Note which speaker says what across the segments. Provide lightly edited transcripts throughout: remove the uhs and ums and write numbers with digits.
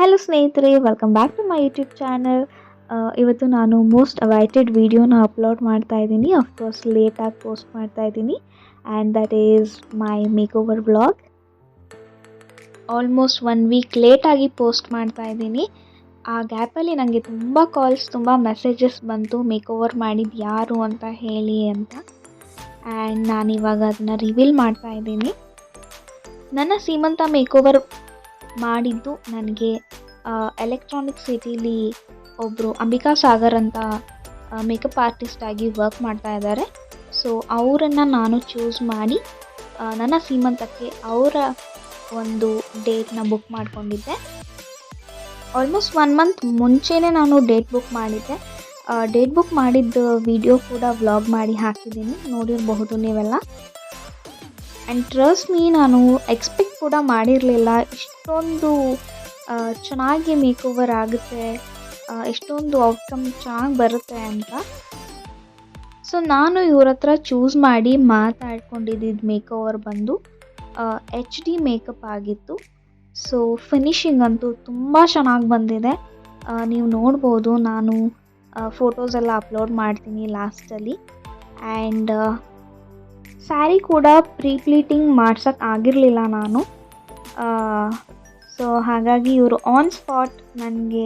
Speaker 1: Hello ಸ್ನೇಹಿತರೆ, welcome back to my YouTube channel. ಇವತ್ತು ನಾನು ಮೋಸ್ಟ್ ಅವೈಟೆಡ್ ವಿಡಿಯೋನ ಅಪ್ಲೋಡ್ ಮಾಡ್ತಾ ಇದ್ದೀನಿ. ಅಫ್ಕೋರ್ಸ್ ಲೇಟಾಗಿ ಪೋಸ್ಟ್ ಮಾಡ್ತಾ ಇದ್ದೀನಿ and that is my make over vlog. Almost 1 week ಲೇಟಾಗಿ ಪೋಸ್ಟ್ ಮಾಡ್ತಾ ಇದ್ದೀನಿ. ಆ ಗ್ಯಾಪಲ್ಲಿ ನನಗೆ ತುಂಬ ಕಾಲ್ಸ್, ತುಂಬ ಮೆಸೇಜಸ್ ಬಂತು ಮೇಕ್ ಓವರ್ ಮಾಡಿದ್ದು ಯಾರು ಅಂತ ಹೇಳಿ ಅಂತ. ಆ್ಯಂಡ್ ನಾನಿವಾಗ ಅದನ್ನು ರಿವೀಲ್ ಮಾಡ್ತಾ ಇದ್ದೀನಿ. ನನ್ನ ಸೀಮಂತ ಮೇಕ್ ಓವರ್ ಮಾಡಿದ್ದು ನನಗೆ ಎಲೆಕ್ಟ್ರಾನಿಕ್ ಸಿಟಿಲಿ ಒಬ್ಬರು ಅಂಬಿಕಾ ಸಾಗರ್ ಅಂತ ಮೇಕಪ್ ಆರ್ಟಿಸ್ಟ್ ಆಗಿ ವರ್ಕ್ ಮಾಡ್ತಾ ಇದ್ದಾರೆ. ಸೊ ಅವರನ್ನು ನಾನು ಚೂಸ್ ಮಾಡಿ ನನ್ನ ಸೀಮಂತಕ್ಕೆ ಅವರ ಒಂದು ಡೇಟ್ನ ಬುಕ್ ಮಾಡ್ಕೊಂಡಿದ್ದೆ. ಆಲ್ಮೋಸ್ಟ್ 1 ಮಂತ್ ಮುಂಚೆನೇ ನಾನು ಡೇಟ್ ಬುಕ್ ಮಾಡಿದ್ದೆ. ಡೇಟ್ ಬುಕ್ ಮಾಡಿದ್ದ ವಿಡಿಯೋ ಕೂಡ ವ್ಲಾಗ್ ಮಾಡಿ ಹಾಕಿದ್ದೀನಿ, ನೋಡಿರಬಹುದು ನೀವೆಲ್ಲ. ಆ್ಯಂಡ್ ಟ್ರಸ್ಟ್ ಮೀ, ನಾನು ಎಕ್ಸ್ಪೆಕ್ಟ್ ಕೂಡ ಮಾಡಿರಲಿಲ್ಲ ಇಷ್ಟೊಂದು ಚೆನ್ನಾಗಿ ಮೇಕ್ ಓವರ್ ಆಗುತ್ತೆ, ಎಷ್ಟೊಂದು ಔಟ್ಕಮ್ ಚೆನ್ನಾಗಿ ಬರುತ್ತೆ ಅಂತ. ಸೊ ನಾನು ಇವ್ರ ಹತ್ರ ಚೂಸ್ ಮಾಡಿ ಮಾತಾಡ್ಕೊಂಡಿದ್ದು ಮೇಕ್ ಓವರ್ ಬಂದು HD ಮೇಕಪ್ ಆಗಿತ್ತು. ಸೊ ಫಿನಿಶಿಂಗ್ ಅಂತೂ ತುಂಬ ಚೆನ್ನಾಗಿ ಬಂದಿದೆ. ನೀವು ನೋಡ್ಬೋದು, ನಾನು ಫೋಟೋಸ್ ಎಲ್ಲ ಅಪ್ಲೋಡ್ ಮಾಡ್ತೀನಿ ಲಾಸ್ಟಲ್ಲಿ. ಆ್ಯಂಡ್ ಸ್ಯಾರಿ ಕೂಡ ಪ್ಲೀಟಿಂಗ್ ಮಾಡ್ಸೋಕ್ಕೆ ಆಗಿರಲಿಲ್ಲ ನಾನು. ಸೊ ಹಾಗಾಗಿ ಇವರು ಆನ್ ಸ್ಪಾಟ್ ನನಗೆ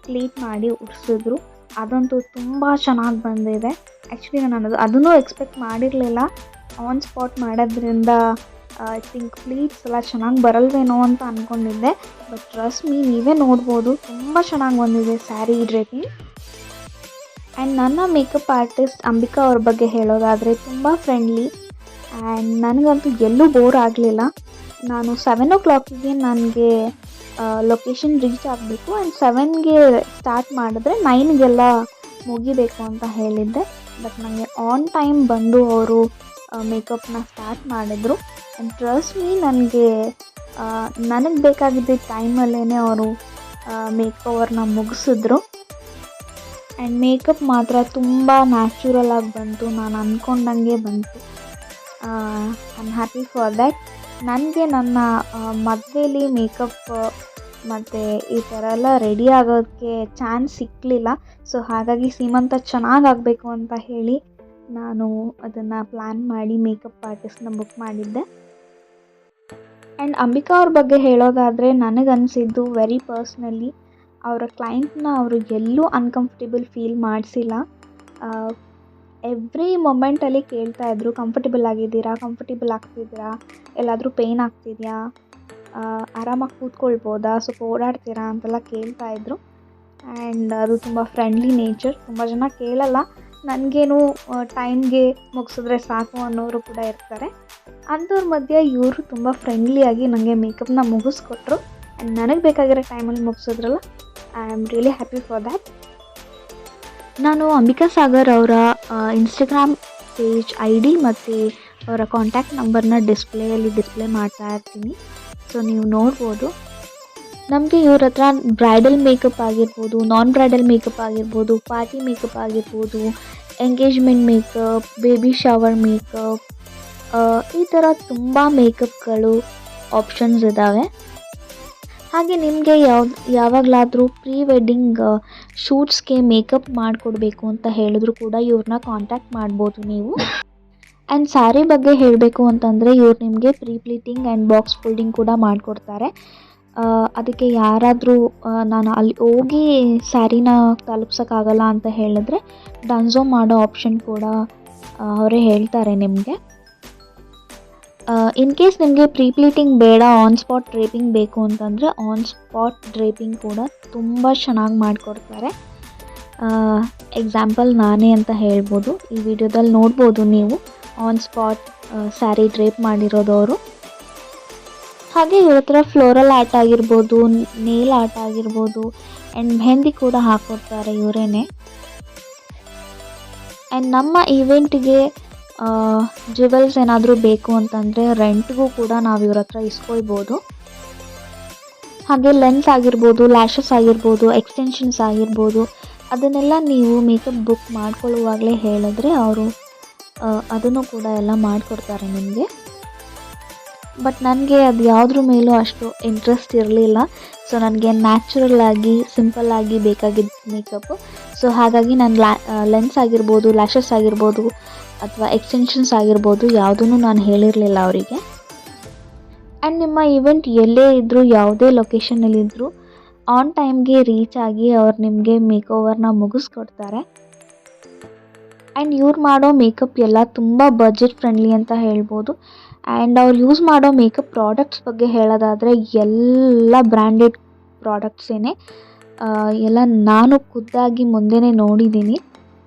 Speaker 1: ಪ್ಲೀಟ್ ಮಾಡಿ ಉಡಿಸಿದ್ರು. ಅದಂತೂ ತುಂಬ ಚೆನ್ನಾಗಿ ಬಂದಿದೆ. ಆ್ಯಕ್ಚುಲಿ ನಾನು ಅದನ್ನೂ ಎಕ್ಸ್ಪೆಕ್ಟ್ ಮಾಡಿರಲಿಲ್ಲ. ಆನ್ ಸ್ಪಾಟ್ ಮಾಡೋದ್ರಿಂದ ಐ ಥಿಂಕ್ ಪ್ಲೀಟ್ಸ್ ಎಲ್ಲ ಚೆನ್ನಾಗಿ ಬರಲ್ವೇನೋ ಅಂತ ಅಂದ್ಕೊಂಡಿದ್ದೆ. ಬಟ್ ಟ್ರಸ್ಟ್ ಮೀ, ನೀವೇ ನೋಡ್ಬೋದು, ತುಂಬ ಚೆನ್ನಾಗಿ ಬಂದಿದೆ ಸ್ಯಾರಿ ಡ್ರೇಪಿಂಗ್. ಆ್ಯಂಡ್ ನನ್ನ ಮೇಕಪ್ ಆರ್ಟಿಸ್ಟ್ ಅಂಬಿಕಾ ಅವ್ರ ಬಗ್ಗೆ ಹೇಳೋದಾದರೆ ತುಂಬ ಫ್ರೆಂಡ್ಲಿ. ಆ್ಯಂಡ್ ನನಗಂತೂ ಎಲ್ಲೂ ಬೋರ್ ಆಗಲಿಲ್ಲ. ನಾನು 7 o'clock ನನಗೆ ಲೊಕೇಶನ್ ರೀಚ್ ಆಗಬೇಕು ಆ್ಯಂಡ್ 7ಗೆ ಸ್ಟಾರ್ಟ್ ಮಾಡಿದ್ರೆ 9ಗೆಲ್ಲ ಮುಗಿಬೇಕು ಅಂತ ಹೇಳಿದ್ದೆ. ಬಟ್ ನನಗೆ ಆನ್ ಟೈಮ್ ಬಂದು ಅವರು ಮೇಕಪ್ನ ಸ್ಟಾರ್ಟ್ ಮಾಡಿದ್ರು. ಆ್ಯಂಡ್ ಟ್ರಸ್ಟ್ ಮೀ, ನನಗೆ ಬೇಕಾಗಿದ್ದ ಟೈಮಲ್ಲೇ ಅವರು ಮೇಕ್ ಓವರ್ನ ಮುಗಿಸಿದ್ರು. ಆ್ಯಂಡ್ ಮೇಕಪ್ ಮಾತ್ರ ತುಂಬ ನ್ಯಾಚುರಲ್ ಆಗಿ ಬಂತು, ನಾನು ಅಂದ್ಕೊಂಡಂಗೆ ಬಂತು. I am happy for that. ನನಗೆ ನನ್ನ ಮದುವೆಯಲ್ಲಿ ಮೇಕಪ್ ಮತ್ತು ಈ ಥರ ಎಲ್ಲ ರೆಡಿ ಆಗೋದಕ್ಕೆ ಚಾನ್ಸ್ ಸಿಕ್ಕಲಿಲ್ಲ. ಸೊ ಹಾಗಾಗಿ ಸೀಮಂತ ಚೆನ್ನಾಗಾಗಬೇಕು ಅಂತ ಹೇಳಿ ನಾನು ಅದನ್ನು ಪ್ಲ್ಯಾನ್ ಮಾಡಿ ಮೇಕಪ್ ಆರ್ಟಿಸ್ಟ್ನ ಬುಕ್ ಮಾಡಿದ್ದೆ. ಆ್ಯಂಡ್ ಅಂಬಿಕಾ ಅವ್ರ ಬಗ್ಗೆ ಹೇಳೋದಾದರೆ ನನಗನ್ನಿಸಿದ್ದು ವೆರಿ ಪರ್ಸ್ನಲಿ, ಅವರ ಕ್ಲೈಂಟ್ನ ಅವರು ಎಲ್ಲೂ ಅನ್ಕಂಫರ್ಟೇಬಲ್ ಫೀಲ್ ಮಾಡಿಸಿಲ್ಲ. ಎವ್ರಿ ಮೊಮೆಂಟಲ್ಲಿ ಕೇಳ್ತಾಯಿದ್ರು, ಕಂಫರ್ಟೇಬಲ್ ಆಗಿದ್ದೀರಾ, ಕಂಫರ್ಟೇಬಲ್ ಆಗ್ತಿದ್ದೀರಾ, ಎಲ್ಲಾದರೂ ಪೇಯ್ನ್ ಆಗ್ತಿದೆಯಾ, ಆರಾಮಾಗಿ ಕೂತ್ಕೊಳ್ಬೋದಾ, ಸ್ವಲ್ಪ ಓಡಾಡ್ತೀರಾ ಅಂತೆಲ್ಲ ಕೇಳ್ತಾಯಿದ್ರು. ಆ್ಯಂಡ್ ಅದು ತುಂಬ ಫ್ರೆಂಡ್ಲಿ ನೇಚರ್. ತುಂಬ ಜನ ಕೇಳಲ್ಲ, ನನಗೇನು ಟೈಮ್ಗೆ ಮುಗಿಸಿದ್ರೆ ಸಾಕು ಅನ್ನೋರು ಕೂಡ ಇರ್ತಾರೆ. ಅಂಥವ್ರ ಮಧ್ಯೆ ಇವರು ತುಂಬ ಫ್ರೆಂಡ್ಲಿಯಾಗಿ ನನಗೆ ಮೇಕಪ್ನ ಮುಗಿಸ್ಕೊಟ್ರು. ಆ್ಯಂಡ್ ನನಗೆ ಬೇಕಾಗಿರೋ ಟೈಮಲ್ಲಿ ಮುಗಿಸಿದ್ರಲ್ಲ, I am really happy for that. ನಾನು ಅಂಬಿಕಾ ಸಾಗರ್ ಅವರ ಇನ್ಸ್ಟಾಗ್ರಾಮ್ ಪೇಜ್ ID ಮತ್ತು ಅವರ ಕಾಂಟ್ಯಾಕ್ಟ್ ನಂಬರ್ನ ಡಿಸ್ಪ್ಲೇ ಮಾಡ್ತಾ ಇರ್ತೀನಿ. ಸೊ ನೀವು ನೋಡ್ಬೋದು. ನಮಗೆ ಇವ್ರ ಹತ್ರ ಬ್ರೈಡಲ್ ಮೇಕಪ್ ಆಗಿರ್ಬೋದು, ನಾನ್ ಬ್ರೈಡಲ್ ಮೇಕಪ್ ಆಗಿರ್ಬೋದು, ಪಾರ್ಟಿ ಮೇಕಪ್ ಆಗಿರ್ಬೋದು, engagement makeup, baby shower makeup, ಈ ಥರ ತುಂಬ ಮೇಕಪ್ಗಳು ಆಪ್ಷನ್ಸ್ ಇದ್ದಾವೆ. ಹಾಗೆ ನಿಮಗೆ ಯಾವಾಗಲಾದರೂ ಪ್ರೀ ವೆಡ್ಡಿಂಗ್ ಶೂಟ್ಸ್ಗೆ ಮೇಕಪ್ ಮಾಡಿಕೊಡ್ಬೇಕು ಅಂತ ಹೇಳಿದ್ರು ಕೂಡ ಇವ್ರನ್ನ ಕಾಂಟ್ಯಾಕ್ಟ್ ಮಾಡ್ಬೋದು ನೀವು. ಆ್ಯಂಡ್ ಸ್ಯಾರಿ ಬಗ್ಗೆ ಹೇಳಬೇಕು ಅಂತಂದರೆ ಇವ್ರು ನಿಮಗೆ ಪ್ಲೀಟಿಂಗ್ ಆ್ಯಂಡ್ ಬಾಕ್ಸ್ ಫೋಲ್ಡಿಂಗ್ ಕೂಡ ಮಾಡಿಕೊಡ್ತಾರೆ. ಅದಕ್ಕೆ ಯಾರಾದರೂ ನಾನು ಅಲ್ಲಿ ಹೋಗಿ ಸ್ಯಾರಿನ ತಲುಪ್ಸೋಕ್ಕಾಗಲ್ಲ ಅಂತ ಹೇಳಿದ್ರೆ ಡನ್ಝೋ ಮಾಡೋ ಆಪ್ಷನ್ ಕೂಡ ಅವರೇ ಹೇಳ್ತಾರೆ ನಿಮಗೆ. ಇನ್ ಕೇಸ್ ನಿಮಗೆ ಪ್ಲೀಟಿಂಗ್ ಬೇಡ, ಆನ್ ಸ್ಪಾಟ್ ಡ್ರೇಪಿಂಗ್ ಬೇಕು ಅಂತಂದರೆ ಆನ್ ಸ್ಪಾಟ್ ಡ್ರೇಪಿಂಗ್ ಕೂಡ ತುಂಬ ಚೆನ್ನಾಗಿ ಮಾಡಿಕೊಡ್ತಾರೆ. ಎಕ್ಸಾಂಪಲ್ ನಾನೇ ಅಂತ ಹೇಳ್ಬೋದು. ಈ ವಿಡಿಯೋದಲ್ಲಿ ನೋಡ್ಬೋದು ನೀವು ಆನ್ ಸ್ಪಾಟ್ ಸ್ಯಾರಿ ಡ್ರೇಪ್ ಮಾಡಿರೋದವರು. ಹಾಗೆ ಇವ್ರ ಹತ್ರ ಫ್ಲೋರಲ್ ಆರ್ಟ್ ಆಗಿರ್ಬೋದು, ನೇಲ್ ಆರ್ಟ್ ಆಗಿರ್ಬೋದು ಆ್ಯಂಡ್ ಮೆಹಂದಿ ಕೂಡ ಹಾಕ್ಕೊಡ್ತಾರೆ ಇವರೇನೆ. ಆ್ಯಂಡ್ ನಮ್ಮ ಈವೆಂಟ್ಗೆ ಜ್ಯುವೆಲ್ಸ್ ಏನಾದರೂ ಬೇಕು ಅಂತಂದರೆ ರೆಂಟ್ಗೂ ಕೂಡ ನಾವು ಇವ್ರ ಹತ್ರ ಇಸ್ಕೊಳ್ಬೋದು. ಹಾಗೆ ಲೆನ್ಸ್ ಆಗಿರ್ಬೋದು, ಲ್ಯಾಶಸ್ ಆಗಿರ್ಬೋದು, ಎಕ್ಸ್ಟೆನ್ಷನ್ಸ್ ಆಗಿರ್ಬೋದು, ಅದನ್ನೆಲ್ಲ ನೀವು ಮೇಕಪ್ ಬುಕ್ ಮಾಡ್ಕೊಳ್ಳುವಾಗಲೇ ಹೇಳಿದ್ರೆ ಅವರು ಅದನ್ನು ಕೂಡ ಎಲ್ಲ ಮಾಡಿಕೊಡ್ತಾರೆ ನಿಮಗೆ. ಬಟ್ ನನಗೆ ಅದು ಯಾವುದ್ರ ಮೇಲೂ ಅಷ್ಟು ಇಂಟ್ರೆಸ್ಟ್ ಇರಲಿಲ್ಲ. ಸೊ ನನಗೆ ನ್ಯಾಚುರಲ್ ಆಗಿ ಸಿಂಪಲ್ ಆಗಿ ಬೇಕಾಗಿದ್ದ ಮೇಕಪ್ಪು. ಸೊ ಹಾಗಾಗಿ ನಾನು ಲೆನ್ಸ್ ಆಗಿರ್ಬೋದು, ಲ್ಯಾಶಸ್ ಆಗಿರ್ಬೋದು ಅಥವಾ ಎಕ್ಸ್ಟೆನ್ಷನ್ಸ್ ಆಗಿರ್ಬೋದು ಯಾವುದೂ ನಾನು ಹೇಳಿರಲಿಲ್ಲ ಅವರಿಗೆ. ಆ್ಯಂಡ್ ನಿಮ್ಮ ಇವೆಂಟ್ ಎಲ್ಲೇ ಇದ್ದರೂ, ಯಾವುದೇ ಲೊಕೇಶನಲ್ಲಿದ್ದರೂ ಆನ್ ಟೈಮ್ಗೆ ರೀಚ್ ಆಗಿ ಅವ್ರು ನಿಮಗೆ ಮೇಕೋವರ್ನ ಮುಗಿಸ್ಕೊಡ್ತಾರೆ. ಆ್ಯಂಡ್ ಇವ್ರು ಮಾಡೋ ಮೇಕಪ್ ಎಲ್ಲ ತುಂಬ ಬಜೆಟ್ ಫ್ರೆಂಡ್ಲಿ ಅಂತ ಹೇಳ್ಬೋದು. ಆ್ಯಂಡ್ ಅವ್ರು ಯೂಸ್ ಮಾಡೋ ಮೇಕಪ್ ಪ್ರಾಡಕ್ಟ್ಸ್ ಬಗ್ಗೆ ಹೇಳೋದಾದರೆ ಎಲ್ಲ ಬ್ರ್ಯಾಂಡೆಡ್ ಪ್ರಾಡಕ್ಟ್ಸೇ. ಎಲ್ಲ ನಾನು ಖುದ್ದಾಗಿ ಮುಂದೆನೇ ನೋಡಿದ್ದೀನಿ.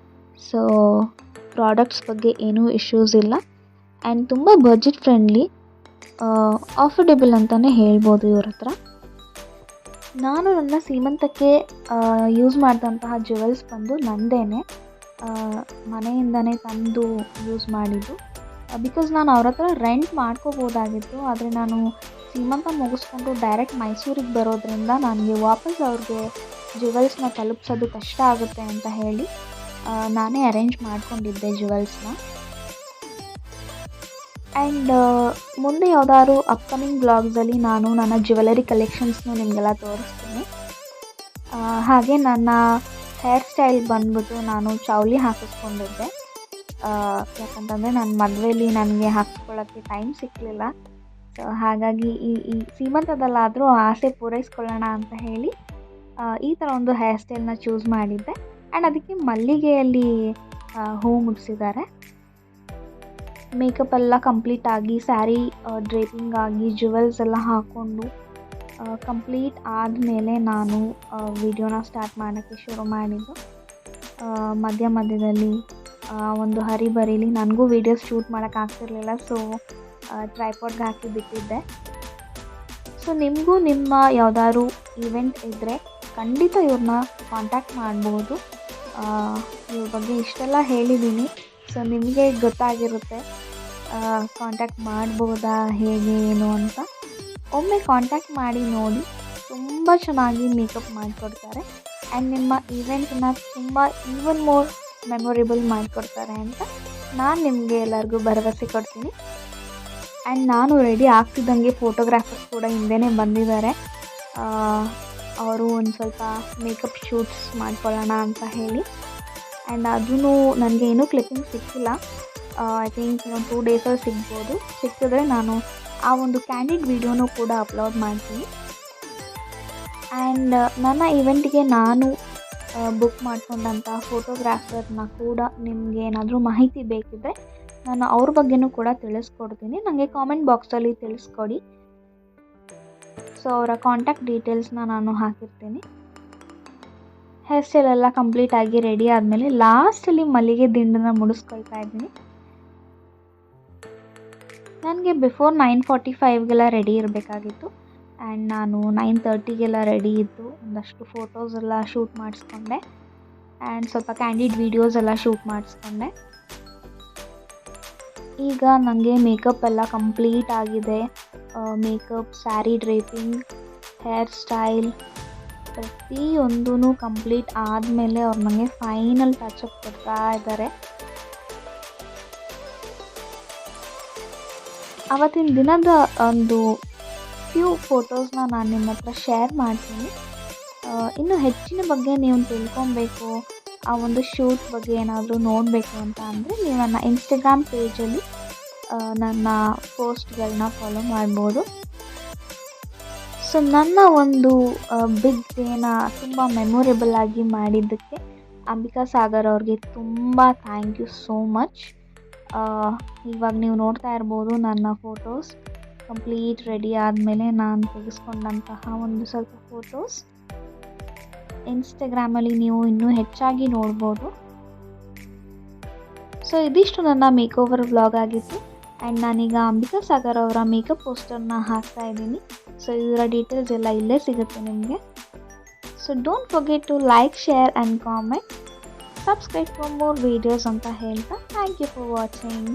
Speaker 1: ಸೊ ಪ್ರಾಡಕ್ಟ್ಸ್ ಬಗ್ಗೆ ಏನೂ ಇಶ್ಯೂಸ್ ಇಲ್ಲ. ಆ್ಯಂಡ್ ತುಂಬ ಬಜೆಟ್ ಫ್ರೆಂಡ್ಲಿ, ಆಫರ್ಡೆಬಲ್ ಅಂತಲೇ ಹೇಳ್ಬೋದು ಇವ್ರ ಹತ್ರ. ನಾನು ನನ್ನ ಸೀಮಂತಕ್ಕೆ ಯೂಸ್ ಮಾಡಿದಂತಹ ಜ್ಯುವೆಲ್ಸ್ ಬಂದು ನಂದೇನೆ, ಮನೆಯಿಂದನೇ ತಂದು ಯೂಸ್ ಮಾಡಿದ್ದು. ಬಿಕಾಸ್ ನಾನು ಅವ್ರ ಹತ್ರ ರೆಂಟ್ ಮಾಡ್ಕೋಬೋದಾಗಿತ್ತು, ಆದರೆ ನಾನು ಸೀಮಂತ ಮುಗಿಸ್ಕೊಂಡು ಡೈರೆಕ್ಟ್ ಮೈಸೂರಿಗೆ ಬರೋದ್ರಿಂದ ನನಗೆ ವಾಪಸ್ ಅವ್ರಿಗೆ ಜ್ಯುವೆಲ್ಸ್ನ ತಲುಪಿಸೋದು ಕಷ್ಟ ಆಗುತ್ತೆ ಅಂತ ಹೇಳಿ ನಾನೇ ಅರೇಂಜ್ ಮಾಡ್ಕೊಂಡಿದ್ದೆ ಜ್ಯುವೆಲ್ಸ್ನ. ಆ್ಯಂಡ್ ಮುಂದೆ ಯಾವುದಾದ್ರು ಅಪ್ಕಮಿಂಗ್ ಬ್ಲಾಗ್ಸಲ್ಲಿ ನಾನು ನನ್ನ ಜ್ಯುವೆಲರಿ ಕಲೆಕ್ಷನ್ಸ್ನು ನಿಮಗೆಲ್ಲ ತೋರಿಸ್ತೀನಿ. ಹಾಗೆ ನನ್ನ ಹೇರ್ ಸ್ಟೈಲ್ ಬಂದ್ಬಿಟ್ಟು ನಾನು ಚೌಲಿ ಹಾಕಿಸ್ಕೊಂಡಿದ್ದೆ. ಯಾಕಂತಂದರೆ ನನ್ನ ಮದುವೆಯಲ್ಲಿ ನನಗೆ ಹಾಕಿಸ್ಕೊಳ್ಳೋಕ್ಕೆ ಟೈಮ್ ಸಿಕ್ಕಲಿಲ್ಲ. ಸೊ ಹಾಗಾಗಿ ಈ ಸೀಮಂತದಲ್ಲಾದರೂ ಆಸೆ ಪೂರೈಸ್ಕೊಳ್ಳೋಣ ಅಂತ ಹೇಳಿ ಈ ಥರ ಒಂದು ಹೇರ್ ಸ್ಟೈಲ್ನ ಚೂಸ್ ಮಾಡಿದ್ದೆ. ಆ್ಯಂಡ್ ಅದಕ್ಕೆ ಮಲ್ಲಿಗೆಯಲ್ಲಿ ಹೂ ಮುಡಿಸಿದ್ದಾರೆ. ಮೇಕಪ್ ಎಲ್ಲ ಕಂಪ್ಲೀಟ್ ಆಗಿ, ಸ್ಯಾರಿ ಡ್ರೇಪಿಂಗ್ ಆಗಿ, ಜ್ಯುವೆಲ್ಸ್ ಎಲ್ಲ ಹಾಕ್ಕೊಂಡು ಕಂಪ್ಲೀಟ್ ಆದಮೇಲೆ ನಾನು ವಿಡಿಯೋನ ಸ್ಟಾರ್ಟ್ ಮಾಡೋಕ್ಕೆ ಶುರು ಮಾಡಿದ್ದು. ಮಧ್ಯದಲ್ಲಿ ಒಂದು ಹರಿಬರಿಲಿ ನನಗೂ ವೀಡಿಯೋಸ್ ಶೂಟ್ ಮಾಡೋಕ್ಕಾಗ್ತಿರ್ಲಿಲ್ಲ. ಸೊ ಟ್ರೈಪಾಡ್ಗೆ ಹಾಕಿ ಬಿಟ್ಟಿದ್ದೆ. ಸೊ ನಿಮಗೂ ನಿಮ್ಮ ಯಾವುದಾದ್ರು ಈವೆಂಟ್ ಇದ್ದರೆ ಖಂಡಿತ ಇವ್ರನ್ನ ಕಾಂಟ್ಯಾಕ್ಟ್ ಮಾಡ್ಬೋದು. ಇವ್ರ ಬಗ್ಗೆ ಇಷ್ಟೆಲ್ಲ ಹೇಳಿದ್ದೀನಿ. ಸೊ ನಿಮಗೆ ಗೊತ್ತಾಗಿರುತ್ತೆ ಕಾಂಟ್ಯಾಕ್ಟ್ ಮಾಡ್ಬೋದಾ, ಹೇಗೆ ಏನು ಅಂತ. ಒಮ್ಮೆ ಕಾಂಟ್ಯಾಕ್ಟ್ ಮಾಡಿ ನೋಡಿ, ತುಂಬ ಚೆನ್ನಾಗಿ ಮೇಕಪ್ ಮಾಡಿಕೊಡ್ತಾರೆ. ಆ್ಯಂಡ್ ನಿಮ್ಮ ಈವೆಂಟನ್ನ ತುಂಬ ಈವನ್ ಮೋರ್ ಮೆಮೊರೇಬಲ್ ಮಾಡಿಕೊಡ್ತಾರೆ ಅಂತ ನಾನು ನಿಮಗೆ ಎಲ್ಲರಿಗೂ ಭರವಸೆ ಕೊಡ್ತೀನಿ. ಆ್ಯಂಡ್ ನಾನು ರೆಡಿ ಆಗ್ತಿದ್ದಂಗೆ ಫೋಟೋಗ್ರಾಫರ್ಸ್ ಕೂಡ ಹಿಂದೆನೇ ಬಂದಿದ್ದಾರೆ. ಅವರು ಒಂದು ಸ್ವಲ್ಪ ಮೇಕಪ್ ಶೂಟ್ಸ್ ಮಾಡ್ಕೊಳ್ಳೋಣ ಅಂತ ಹೇಳಿ. ಆ್ಯಂಡ್ ಅದೂ ನನಗೆ ಏನೂ ಕ್ಲಿಪ್ಪಿಂಗ್ ಸಿಕ್ಕಿಲ್ಲ. ಐ ಥಿಂಕ್ ಇನ್ನೊಂದು 2 ಡೇಸಲ್ಲಿ ಸಿಗ್ಬೋದು. ಸಿಕ್ಕಿದ್ರೆ ನಾನು ಆ ಒಂದು ಕ್ಯಾಂಡಿಡ್ ವಿಡಿಯೋನೂ ಕೂಡ ಅಪ್ಲೋಡ್ ಮಾಡ್ತೀನಿ. ಆ್ಯಂಡ್ ನನ್ನ ಈವೆಂಟ್ಗೆ ನಾನು ಬುಕ್ ಮಾಡಿಕೊಂಡಂಥ ಫೋಟೋಗ್ರಾಫರ್ನ ಕೂಡ ನಿಮಗೆ ಏನಾದರೂ ಮಾಹಿತಿ ಬೇಕಿದ್ದರೆ ನಾನು ಅವ್ರ ಬಗ್ಗೆನೂ ಕೂಡ ತಿಳಿಸ್ಕೊಡ್ತೀನಿ. ನನಗೆ ಕಾಮೆಂಟ್ ಬಾಕ್ಸಲ್ಲಿ ತಿಳಿಸ್ಕೊಡಿ. ಸೊ ಅವರ ಕಾಂಟ್ಯಾಕ್ಟ್ ಡೀಟೇಲ್ಸ್ನ ನಾನು ಹಾಕಿರ್ತೀನಿ. ಹೇರ್ ಸ್ಟೈಲ್ ಎಲ್ಲ ಕಂಪ್ಲೀಟಾಗಿ ರೆಡಿ ಆದಮೇಲೆ ಲಾಸ್ಟಲ್ಲಿ ಮಲ್ಲಿಗೆ ದಿಂಡನ್ನ ಮುಡಿಸ್ಕೊಳ್ತಾ ಇದ್ದೀನಿ. ನನಗೆ ಬಿಫೋರ್ 9:45ಗೆಲ್ಲ ರೆಡಿ ಇರಬೇಕಾಗಿತ್ತು. ಆ್ಯಂಡ್ ನಾನು 9:30ಗೆಲ್ಲ ರೆಡಿ ಇದ್ದು ಒಂದಷ್ಟು ಫೋಟೋಸ್ ಎಲ್ಲ ಶೂಟ್ ಮಾಡಿಸ್ಕೊಂಡೆ. ಆ್ಯಂಡ್ ಸ್ವಲ್ಪ ಕ್ಯಾಂಡಿಡ್ ವೀಡಿಯೋಸ್ ಎಲ್ಲ ಶೂಟ್ ಮಾಡಿಸ್ಕೊಂಡೆ. ಈಗ ನನಗೆ ಮೇಕಪ್ ಎಲ್ಲ ಕಂಪ್ಲೀಟ್ ಆಗಿದೆ. Makeup, sari draping, hair style ಪ್ರತಿಯೊಂದೂ ಕಂಪ್ಲೀಟ್ ಆದಮೇಲೆ ಅವ್ರು ನನಗೆ ಫೈನಲ್ ಟಚಪ್ ಕೊಡ್ತಾ ಇದ್ದಾರೆ. ಆವತ್ತಿನ ದಿನದ ಒಂದು ಫ್ಯೂ ಫೋಟೋಸ್ನ ನಾನು ನಿಮ್ಮ ಹತ್ರ ಶೇರ್ ಮಾಡ್ತೀನಿ. ಇನ್ನೂ ಹೆಚ್ಚಿನ ಬಗ್ಗೆ ನೀವು ತಿಳ್ಕೊಬೇಕು, ಆ ಒಂದು ಶೂಟ್ ಬಗ್ಗೆ ಏನಾದರೂ ನೋಡಬೇಕು ಅಂತ ಅಂದರೆ ನೀವು ನನ್ನ ಇನ್ಸ್ಟಾಗ್ರಾಮ್ ಪೇಜಲ್ಲಿ ನನ್ನ ಪೋಸ್ಟ್ಗಳನ್ನ ಫಾಲೋ ಮಾಡ್ಬೋದು. ಸೊ ನನ್ನ ಒಂದು ಬಿಗ್ ಡೇನ ತುಂಬ ಮೆಮೊರೇಬಲ್ ಆಗಿ ಮಾಡಿದ್ದಕ್ಕೆ ಅಂಬಿಕಾ ಸಾಗರ್ ಅವ್ರಿಗೆ ತುಂಬ ಥ್ಯಾಂಕ್ ಯು ಸೋ ಮಚ್. ಇವಾಗ ನೀವು ನೋಡ್ತಾ ಇರ್ಬೋದು ನನ್ನ ಫೋಟೋಸ್ ಕಂಪ್ಲೀಟ್ ರೆಡಿ ಆದಮೇಲೆ ನಾನು ತೆಗೆಸ್ಕೊಂಡಂತಹ ಒಂದು ಸ್ವಲ್ಪ ಫೋಟೋಸ್ ಇನ್ಸ್ಟಾಗ್ರಾಮಲ್ಲಿ ನೀವು ಇನ್ನೂ ಹೆಚ್ಚಾಗಿ ನೋಡ್ಬೋದು. ಸೊ ಇದಿಷ್ಟು ನನ್ನ ಮೇಕೋವರ್ ವ್ಲಾಗ್ ಆಗಿತ್ತು. ಆ್ಯಂಡ್ ನಾನೀಗ ಅಂಬಿಕಾ ಸಾಗರ್ ಅವರ ಮೇಕಪ್ ಪೋಸ್ಟರ್ನ ಹಾಕ್ತಾ ಇದ್ದೀನಿ. ಸೊ ಇದರ ಡೀಟೇಲ್ಸ್ ಎಲ್ಲ ಇಲ್ಲೇ ಸಿಗುತ್ತೆ ನಿಮಗೆ. So don't forget to like, share and comment, subscribe for more videos ಅಂತ ಹೇಳ್ತಾ ಥ್ಯಾಂಕ್ ಯು ಫಾರ್ ವಾಚಿಂಗ್.